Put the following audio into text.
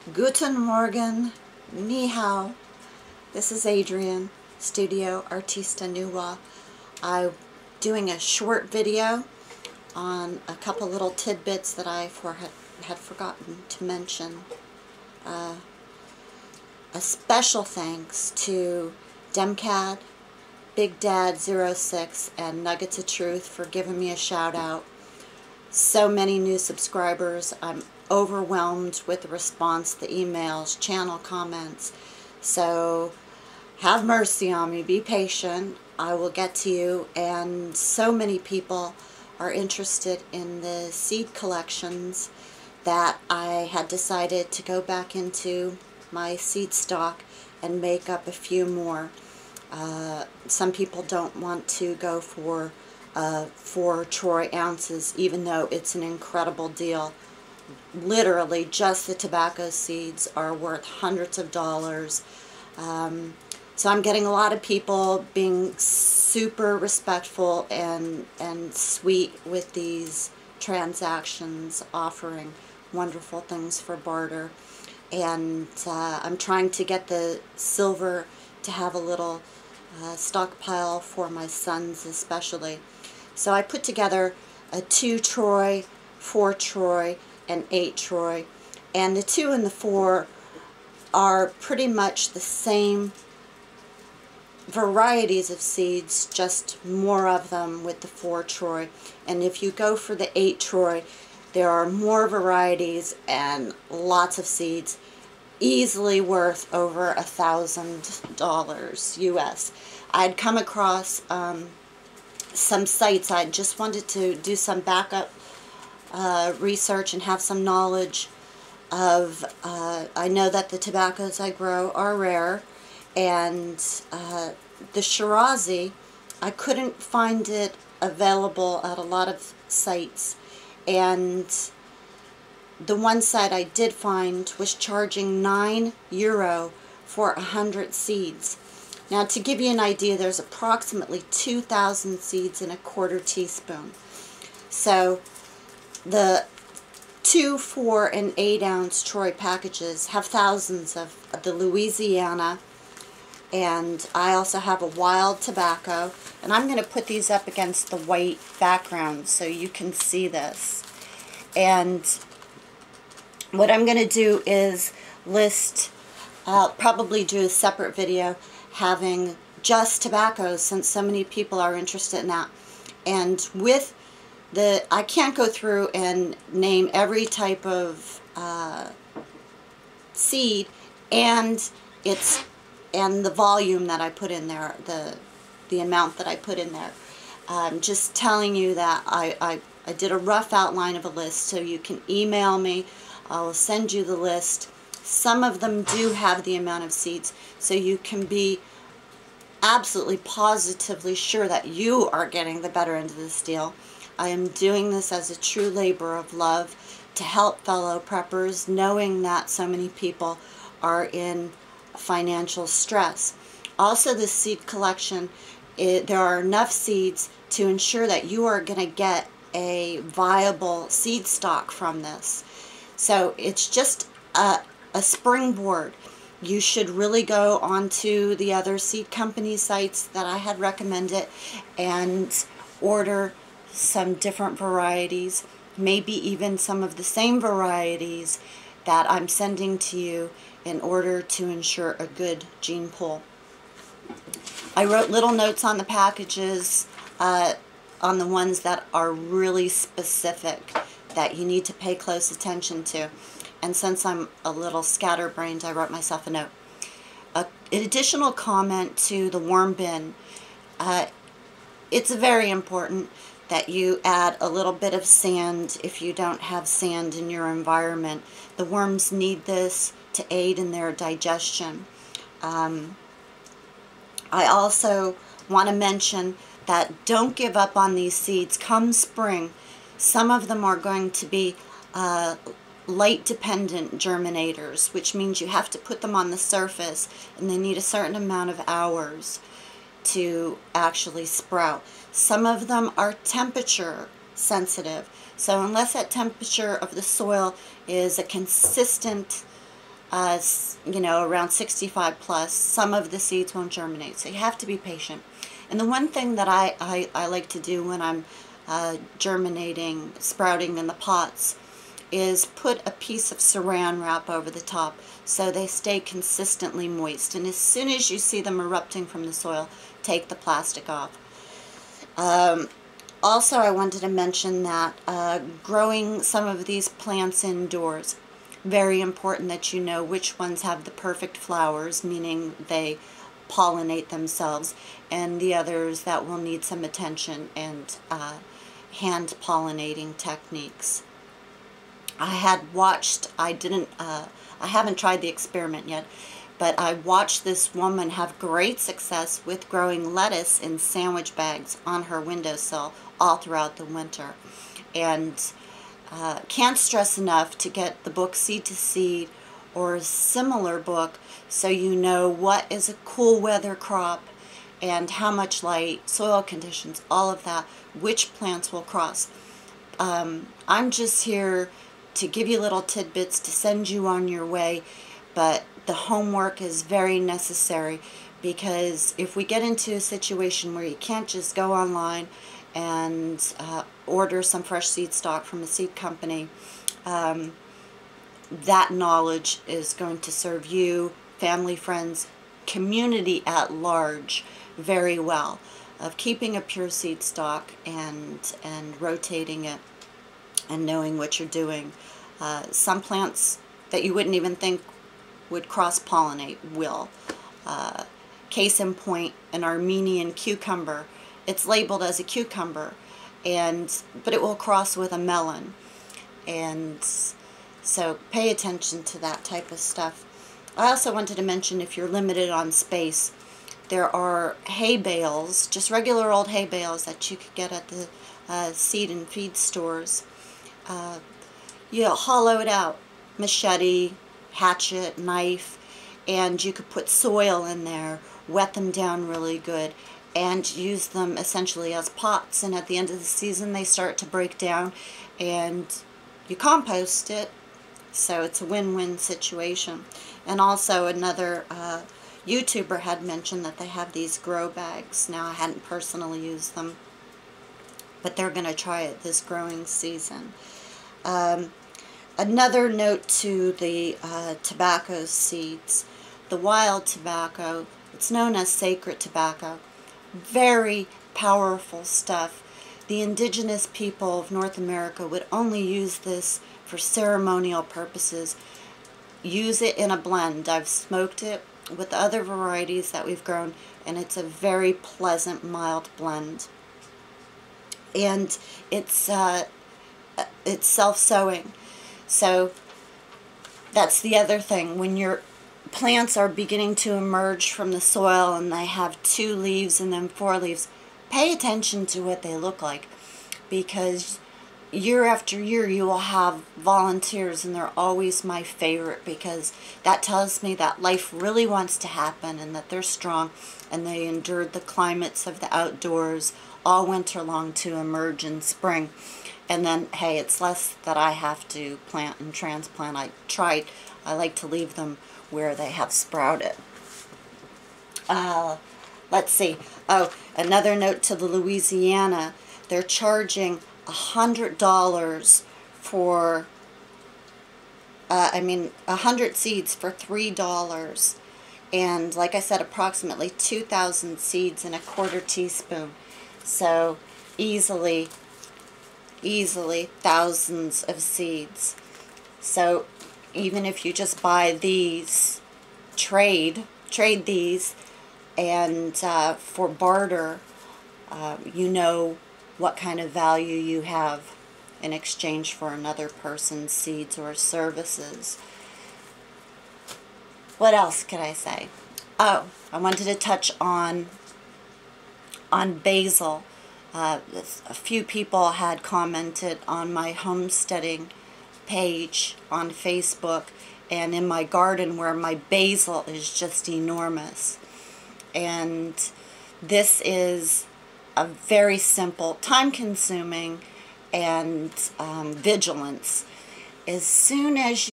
Guten Morgen, Ni Hao. This is Adrienne, Studio Artista Nuwa. I'm doing a short video on a couple little tidbits that I had forgotten to mention. A special thanks to Demcad, Big Dad 06, and Nuggets of Truth for giving me a shout out. So many new subscribers. I'm overwhelmed with the response, the emails, channel comments. So have mercy on me. Be patient. I will get to you. And so many people are interested in the seed collections that I had decided to go back into my seed stock and make up a few more. Some people don't want to go for 4 troy ounces, even though it's an incredible deal. Literally, just the tobacco seeds are worth hundreds of dollars. So I'm getting a lot of people being super respectful and sweet with these transactions, offering wonderful things for barter. And I'm trying to get the silver to have a little stockpile for my sons especially. So I put together a 2 troy, 4 troy, and 8 troy. And the 2 and the 4 are pretty much the same varieties of seeds, just more of them with the 4 troy. And if you go for the 8 troy, there are more varieties and lots of seeds, easily worth over $1,000 US. I'd come across some sites. I just wanted to do some backup research and have some knowledge of, I know that the tobaccos I grow are rare, and the Shirazi, I couldn't find it available at a lot of sites, and the one site I did find was charging €9 for 100 seeds. Now, to give you an idea, there's approximately 2,000 seeds in a quarter teaspoon. So the 2, 4, and 8 ounce troy packages have thousands of the Louisiana, and I also have a wild tobacco, and I'm going to put these up against the white background so you can see this. And what I'm going to do is list, I'll probably do a separate video having just tobaccos, since so many people are interested in that. And with the, I can't go through and name every type of seed and the volume that I put in there, the amount that I put in there. Just telling you that I did a rough outline of a list, so you can email me. I'll send you the list. Some of them do have the amount of seeds, so you can be absolutely positively sure that you are getting the better end of this deal. I am doing this as a true labor of love to help fellow preppers, knowing that so many people are in financial stress. Also, this seed collection, there are enough seeds to ensure that you are going to get a viable seed stock from this. So it's just a springboard. You should really go onto the other seed company sites that I had recommended and order some different varieties, maybe even some of the same varieties that I'm sending to you, in order to ensure a good gene pool. I wrote little notes on the packages, on the ones that are really specific, that you need to pay close attention to. And since I'm a little scatterbrained, I wrote myself a note. An additional comment to the worm bin. It's very important that you add a little bit of sand if you don't have sand in your environment. The worms need this to aid in their digestion. I also want to mention that don't give up on these seeds. Come spring, some of them are going to be light dependent germinators, which means you have to put them on the surface, and they need a certain amount of hours to actually sprout. Some of them are temperature sensitive, so unless that temperature of the soil is a consistent you know, around 65 plus, some of the seeds won't germinate. So you have to be patient. And the one thing that I like to do when I'm germinating, sprouting in the pots, is put a piece of saran wrap over the top so they stay consistently moist. And as soon as you see them erupting from the soil, take the plastic off. Also, I wanted to mention that growing some of these plants indoors, very important that you know which ones have the perfect flowers, meaning they pollinate themselves, and the others that will need some attention and hand pollinating techniques. I haven't tried the experiment yet, but I watched this woman have great success with growing lettuce in sandwich bags on her windowsill all throughout the winter. And can't stress enough to get the book Seed to Seed or a similar book so you know what is a cool weather crop and how much light, soil conditions, all of that, which plants will cross. I'm just here to give you little tidbits to send you on your way, but the homework is very necessary, because if we get into a situation where you can't just go online and order some fresh seed stock from a seed company, that knowledge is going to serve you, family, friends, community at large very well, of keeping a pure seed stock and rotating it and knowing what you're doing. Some plants that you wouldn't even think would cross-pollinate will. Case in point, an Armenian cucumber. It's labeled as a cucumber, but it will cross with a melon. And so pay attention to that type of stuff. I also wanted to mention, if you're limited on space, there are hay bales, just regular old hay bales that you could get at the seed and feed stores. You hollow it out, machete, hatchet, knife, and you could put soil in there, wet them down really good, and use them essentially as pots. And at the end of the season they start to break down and you compost it, so it's a win-win situation. And also another YouTuber had mentioned that they have these grow bags. Now, I hadn't personally used them, but they're going to try it this growing season. Another note to the tobacco seeds. The wild tobacco, it's known as sacred tobacco. Very powerful stuff. The indigenous people of North America would only use this for ceremonial purposes. Use it in a blend. I've smoked it with other varieties that we've grown, and it's a very pleasant, mild blend. And it's self-sowing. So that's the other thing. When your plants are beginning to emerge from the soil and they have 2 leaves and then 4 leaves, pay attention to what they look like, because year after year you will have volunteers, and they're always my favorite, because that tells me that life really wants to happen and that they're strong and they endured the climates of the outdoors all winter long to emerge in spring. And then, hey, it's less that I have to plant and transplant. I like to leave them where they have sprouted. Let's see. Oh, another note to the Louisiana. They're charging $100 for, 100 seeds for $3. And like I said, approximately 2,000 seeds in a 1/4 teaspoon. So easily thousands of seeds. So even if you just buy these, trade these, and for barter, you know what kind of value you have in exchange for another person's seeds or services. What else could I say? Oh, I wanted to touch on basil. A few people had commented on my homesteading page on Facebook and in my garden, where my basil is just enormous. And this is a very simple, time-consuming, and vigilance. As soon as